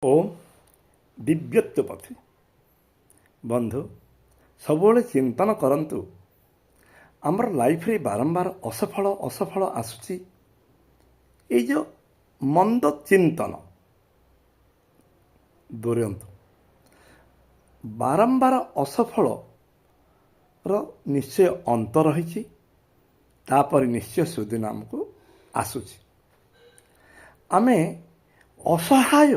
ओम दिव्यत्व पथे बंधु सबुले चिंतन करंतु आमर लाइफ रे बारंबार असफल असफल आसुची ये जो मंद चिंतन दूरंतु बारंबार असफल रो निश्चय अंत रही तापर निश्चय सुदिन आमको आसुची आमे असहाय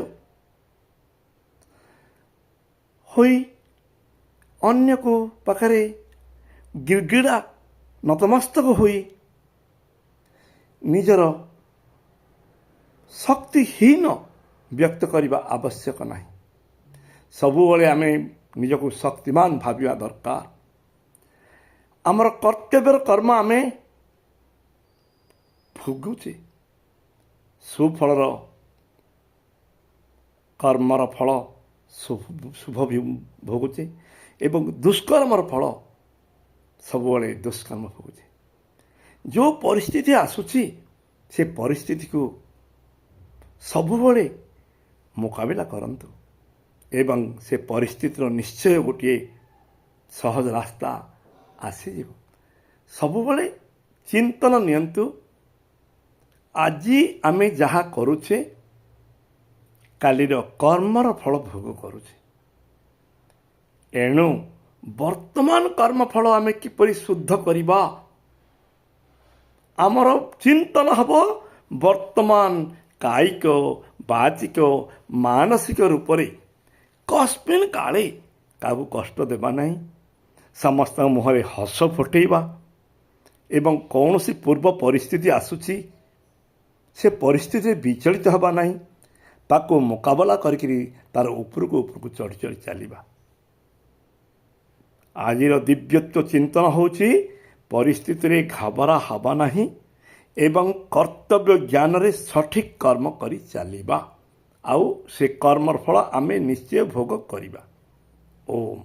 होई अन्य को पाखरे गिड़गिड़ा नतमस्तक होई निजर शक्तिहीन व्यक्त करने आवश्यक नहीं। सबुबले आमे निजको शक्तिमान भाविया दरकार। आमर कर्तव्यर कर्म आमे भोगुचे सुफलर कर्मर फल शुभ भी भोगुचे एवं दुष्कर्मर फल सबुबले दुष्कर्म भोगुचे। जो परिस्थिति आसुची से परिस्थिति को सबुबले मुकाबिला करंतु एवं से परिस्थितिर निश्चय गोटे सहज रास्ता आसीज। सबुबले चिंतन नियंतु आजी आमे जहा करुचे कालीर कर्मर फल भोग करुचे। एणु वर्तमान कर्म फल आमे किपरि शुद्ध करिबा आमर चिंतन हब वर्तमान कायिक बाचिक मानसिक रूप से कस्मिन काले काबू कष्ट देवा नहीं। समस्त मुहरे हस फुटेबा एवं कौन सी पूर्व परिस्थिति आसुची से परिस्थिति विचलित हवा नहीं। ताको मुकाबला करी तार उपरको चढ़ी चढ़ी चलवा। आजिर दिव्यत्व चिंतन होची परिस्थिति रे घाबरा हवा नहीं एवं कर्तव्य ज्ञान रे सठिक कर्म करी चलवा आउ से कर्मर फल आमे निश्चय भोग करिबा। ओम।